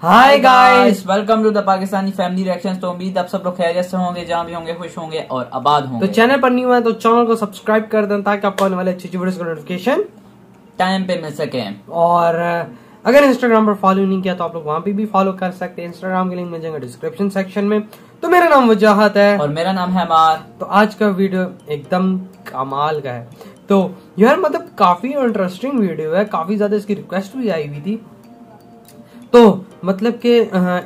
Hi guys, welcome to the Pakistani family reactions. तो उम्मीद आप सब लोग खैरियत से होंगे, जहाँ भी होंगे खुश होंगे और आबाद होंगे। तो चैनल पर नहीं हुआ है तो चैनल को सब्सक्राइब कर दें ताकि आपको आने वाले अच्छी वीडियोस का नोटिफिकेशन टाइम पे मिल सके। और अगर इंस्टाग्राम पर फॉलो नहीं किया तो आप लोग वहां पे भी फॉलो कर सकते हैं। इंस्टाग्राम के लिंक मिल जाएगा डिस्क्रिप्शन सेक्शन में। तो मेरा नाम वजाहत है और मेरा नाम है अमार। तो आज का वीडियो एकदम कमाल का है। तो यार मतलब काफी इंटरेस्टिंग वीडियो है, काफी ज्यादा इसकी रिक्वेस्ट भी आई हुई थी। तो मतलब कि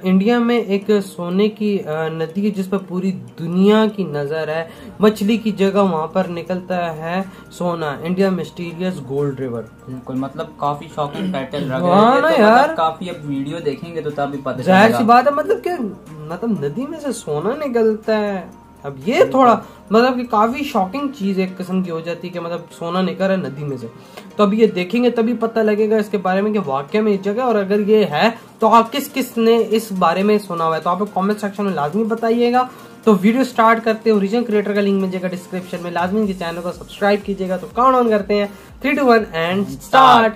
इंडिया में एक सोने की नदी है जिस पर पूरी दुनिया की नजर है। मछली की जगह वहां पर निकलता है सोना। India mysterious gold river. बिल्कुल, मतलब काफी शॉकिंग टाइटल लग हाँ रहा है ना तो यार। मतलब काफी अब वीडियो देखेंगे तो तभी पता चलेगा। जाहिर सी बात है मतलब कि मतलब नदी में से सोना निकलता है। अब ये थोड़ा मतलब कि काफी शॉकिंग चीज एक किस्म की हो जाती है कि मतलब सोना निकल रहा है नदी में से। तो अब ये देखेंगे तभी पता लगेगा इसके बारे में कि वाकई में इस जगह, और अगर ये है तो आप किस ने इस बारे में सुना हुआ है तो आप लोग कमेंट सेक्शन में लाजमी बताइएगा। तो वीडियो स्टार्ट करते हैं। ओरिजिनल क्रिएटर का लिंक मिल जाएगा डिस्क्रिप्शन में। लाजमी चैनल को सब्सक्राइब कीजिएगा। तो काउंट ऑन करते हैं 3, 2, 1 एंड स्टार्ट।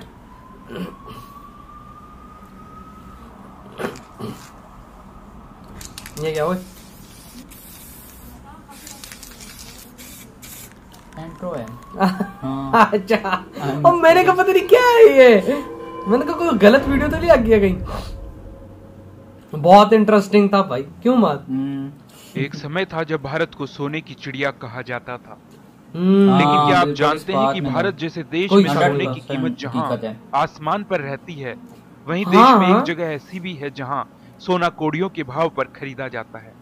ये क्या हुआ? इंट्रो है। अच्छा, अब मैंने कहा पता नहीं क्या है ये। मैंने कहा कोई गलत वीडियो तो नहीं आ गया कहीं। बहुत इंटरेस्टिंग था भाई, क्यों बात। एक समय था जब भारत को सोने की चिड़िया कहा जाता था। लेकिन क्या आप जानते हैं कि भारत जैसे देश में सोने की कीमत जहां आसमान पर रहती है, वहीं देश में एक जगह ऐसी भी है जहां सोना कौड़ियों के भाव पर खरीदा जाता है।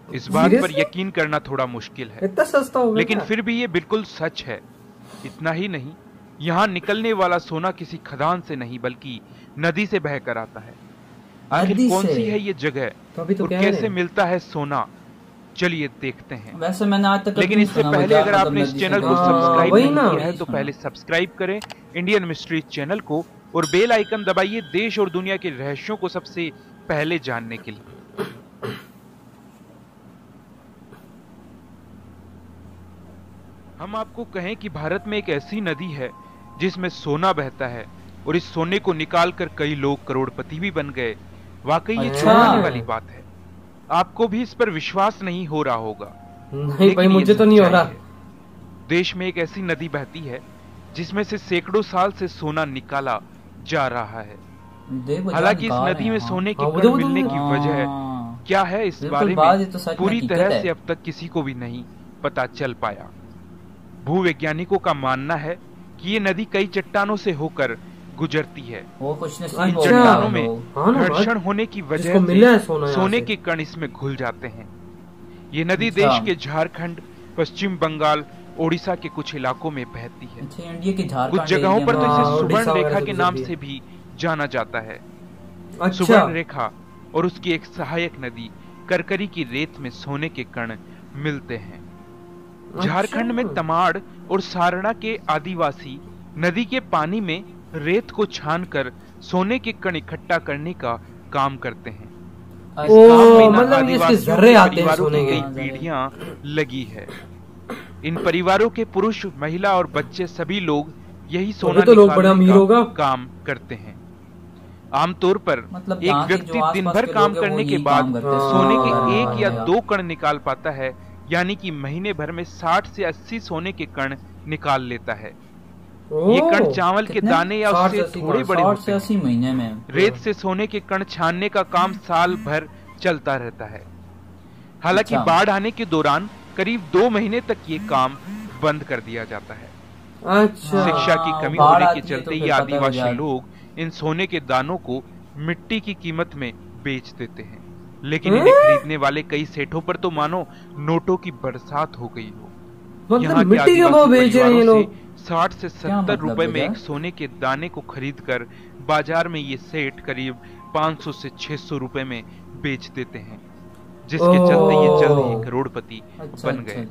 इस बात पर यकीन करना थोड़ा मुश्किल है, इतना सस्ता हो गया, लेकिन फिर भी ये बिल्कुल सच है। इतना ही नहीं, यहाँ निकलने वाला सोना किसी खदान से नहीं बल्कि नदी से बहकर आता है। आखिर कौन सी है ये जगह तो और कैसे मिलता है सोना, चलिए देखते हैं। वैसे मैंने आज तक लेकिन इससे पहले अगर आपने इस चैनल को सब्सक्राइब नहीं किया है तो पहले सब्सक्राइब करें इंडियन मिस्ट्री चैनल को और बेल आइकन दबाइए देश और दुनिया के रहस्यों को सबसे पहले जानने के लिए। हम आपको कहें कि भारत में एक ऐसी नदी है जिसमें सोना बहता है और इस सोने को निकालकर कई लोग करोड़पति भी बन गए। वाकई ये चौंकाने वाली बात है। आपको भी इस पर विश्वास नहीं हो रहा होगा। नहीं भाई, मुझे तो नहीं हो रहा। देश में एक ऐसी नदी बहती है जिसमें से सैकड़ों साल से सोना निकाला जा रहा है। हालांकि इस नदी में सोने के कण मिलने की वजह क्या है, इस बारे में पूरी तरह से अब तक किसी को भी नहीं पता चल पाया। भूवैज्ञानिकों का मानना है कि ये नदी कई चट्टानों से होकर गुजरती है। इन चट्टानों में घर्षण होने की वजह से सोने के कण इसमें घुल जाते हैं। ये नदी देश के झारखंड, पश्चिम बंगाल, ओडिशा के कुछ इलाकों में बहती है। कुछ जगहों पर तो इसे सुवर्ण रेखा के नाम से भी जाना जाता है। सुवर्ण रेखा और उसकी एक सहायक नदी करकरी की रेत में सोने के कण मिलते हैं। झारखंड में तमाड़ और सारणा के आदिवासी नदी के पानी में रेत को छानकर सोने के कण इकट्ठा करने का काम करते हैं। मतलब इसके ज़र्रे आते हैं सोने के। कई पीढ़ियां लगी है। इन परिवारों के पुरुष, महिला और बच्चे सभी लोग यही सोना निकालने का काम करते हैं। आमतौर पर एक व्यक्ति दिन भर काम करने के बाद सोने के 1 या 2 कण निकाल पाता है, यानी कि महीने भर में 60 से 80 सोने के कण निकाल लेता है। ये कण चावल के दाने या उससे थोड़े बड़े होते हैं। महीने में रेत से सोने के कण छानने का काम साल भर चलता रहता है। हालांकि बाढ़ आने के दौरान करीब 2 महीने तक ये काम बंद कर दिया जाता है। शिक्षा की कमी होने के चलते ये आदिवासी लोग इन सोने के दानों को मिट्टी की कीमत में बेच देते हैं। लेकिन इन्हें खरीदने वाले कई सेठों पर तो मानो नोटों की बरसात हो गई हो। यहाँ के आदिवासी परिवारों से 60 से 70 रुपए में एक सोने के दाने को खरीदकर बाजार में ये सेठ करीब 500 से 600 रुपए में बेच देते हैं, जिसके चलते ये जल्द ही करोड़पति बन गए।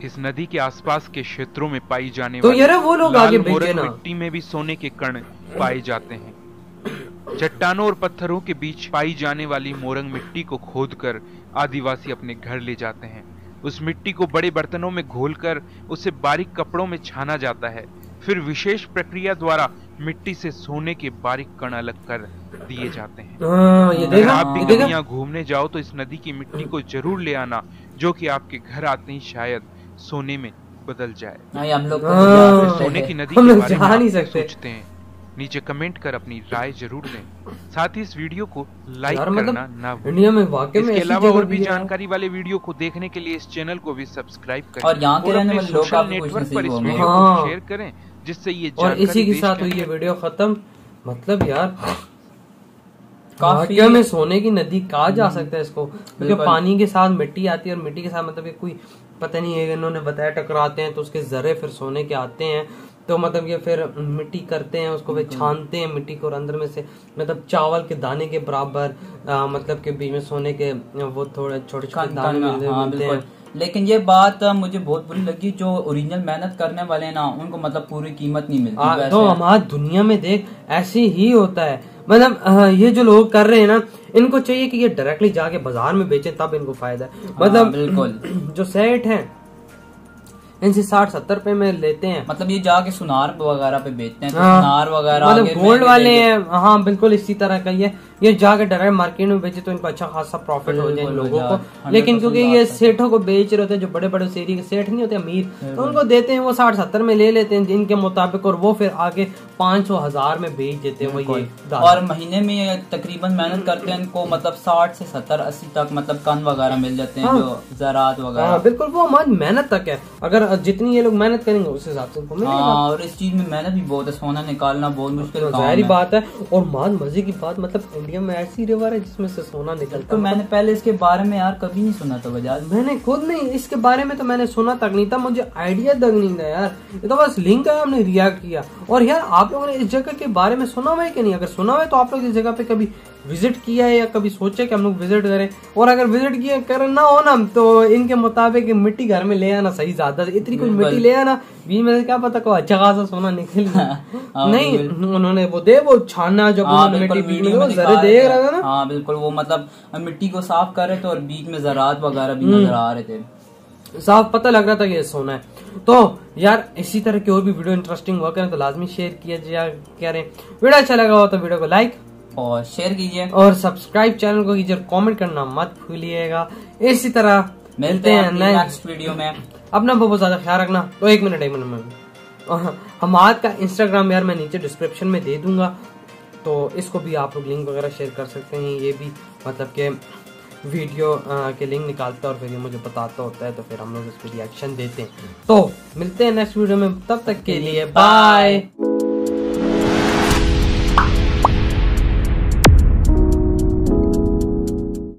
इस नदी के आसपास के क्षेत्रों में पाई जाने वाली लाल मोरंग मिट्टी में भी सोने के कण पाए जाते हैं। चट्टानों और पत्थरों के बीच पाई जाने वाली मोरंग मिट्टी को खोदकर आदिवासी अपने घर ले जाते हैं। उस मिट्टी को बड़े बर्तनों में घोलकर उसे बारीक कपड़ों में छाना जाता है। फिर विशेष प्रक्रिया द्वारा मिट्टी से सोने के बारीक कण अलग कर दिए जाते हैं। अगर आप भी कभी यहाँ घूमने जाओ तो इस नदी की मिट्टी को जरूर ले आना, जो कि आपके घर आते ही शायद सोने में बदल जाए। हम लोग सोने की नदी के बारे में सोचते हैं? नीचे कमेंट कर अपनी राय जरूर दें। साथ ही इस वीडियो को लाइक करना ना भूलें। इसके अलावा और भी जानकारी वाले वीडियो को देखने के लिए इस चैनल को भी सब्सक्राइब करें और यहाँ के रहने वाले लोग सोशल नेटवर्क पर इस वीडियो को शेयर करें, जिससे ये और इसी के साथ हुई ये वीडियो खत्म। मतलब यार वाकई में सोने की नदी कहा जा सकता है इसको, क्योंकि पानी के साथ मिट्टी आती है और मिट्टी के साथ मतलब ये कोई पता नहीं है, इन्होंने बताया टकराते हैं तो उसके जरे फिर सोने के आते हैं, तो मतलब ये फिर मिट्टी करते हैं उसको, फिर छानते हैं मिट्टी को और अंदर में से मतलब चावल के दाने के बराबर मतलब के बीच में सोने के वो थोड़े छोटे छोटे दाने मिलते हैं। लेकिन ये बात मुझे बहुत बुरी लगी, जो ओरिजिनल मेहनत करने वाले ना उनको मतलब पूरी कीमत नहीं मिलती। तो हमारी दुनिया में देख ऐसे ही होता है, मतलब ये जो लोग कर रहे हैं ना, इनको चाहिए कि ये डायरेक्टली जाके बाजार में बेचें, तब इनको फायदा है। मतलब बिल्कुल जो सेट है इनसे 60-70 रुपए में लेते हैं, मतलब ये जाके सुनार वगैरह पे बेचते हैं, तो सुनार वगैरह मतलब गोल्ड वाले हैं। हाँ बिल्कुल इसी तरह का ये जाके डायरेक्ट मार्केट में बेचे तो इनको अच्छा खासा प्रॉफिट हो जाए लोगों को। लेकिन क्योंकि ये सेठों को बेच रहे होते हैं, जो बड़े बड़े एरिया के सेठ नहीं होते अमीर, तो उनको देते हैं वो 60-70 में ले लेते हैं इनके मुताबिक, और वो फिर आगे 500-1000 में बेच देते हैं वो ये। और महीने में तकरीबन मेहनत करते हैं इनको मतलब 60 से 70-80 तक मतलब कन वगैरह मिल जाते हैं, जो ज़रात वगैरह। बिल्कुल वो हमारी मेहनत तक है, अगर जितनी ये लोग मेहनत करेंगे उस हिसाब से उनको मिलेगा। और इस चीज में मेहनत भी बहुत है, सोना निकालना बहुत मुश्किल जाहिर बात है। और मान मजे की बात, मतलब इंडिया में ऐसी रिवर है जिसमें से सोना निकलता। तो मैंने पहले इसके बारे में यार कभी नहीं सुना था बजाज, मैंने खुद नहीं इसके बारे में तो मैंने सुना तक नहीं था, मुझे आइडिया तक नहीं था यार, ये तो बस लिंक है हमने रिएक्ट किया। और यार आप लोगों ने इस जगह के बारे में सुना हुआ है कि नहीं? अगर सुना हुआ है तो आप लोग इस जगह पे कभी विजिट किया है या कभी सोचा कि हम लोग विजिट करें? और अगर विजिट किया करना हो ना तो इनके मुताबिक मिट्टी घर में ले आना सही, ज्यादा इतनी कुछ मिट्टी ले आना, बीच में क्या पता को अच्छा खासा सोना निकल नहीं। उन्होंने वो छाना जो मिट्टी बीच में जरे देख रहा था ना। हाँ बिल्कुल, वो मतलब मिट्टी को साफ कर रहे थे और बीच में ज़रात वगैरह भी नजर आ रहे थे, साफ पता लग रहा था कि ये सोना है। तो यार इसी तरह की और भी वीडियो इंटरेस्टिंग हुआ करें तो लाजमी शेयर किया करें। वीडियो अच्छा लगा हो तो वीडियो को लाइक और शेयर कीजिए और सब्सक्राइब चैनल को कीजिए, कमेंट करना मत भूलिएगा। इसी तरह मिलते हैं नेक्स्ट वीडियो में। अपना बहुत ज्यादा ख्याल रखना। तो एक मिनट में और हमाद का इंस्टाग्राम यार मैं नीचे डिस्क्रिप्शन में दे दूंगा, तो इसको भी आप लोग लिंक वगैरह शेयर कर सकते हैं। ये भी मतलब के वीडियो के लिंक निकालता है और फिर ये मुझे बताता होता है, तो फिर हम लोग इस पर रिएक्शन देते हैं। तो मिलते हैं नेक्स्ट वीडियो में, तब तक के लिए बाय।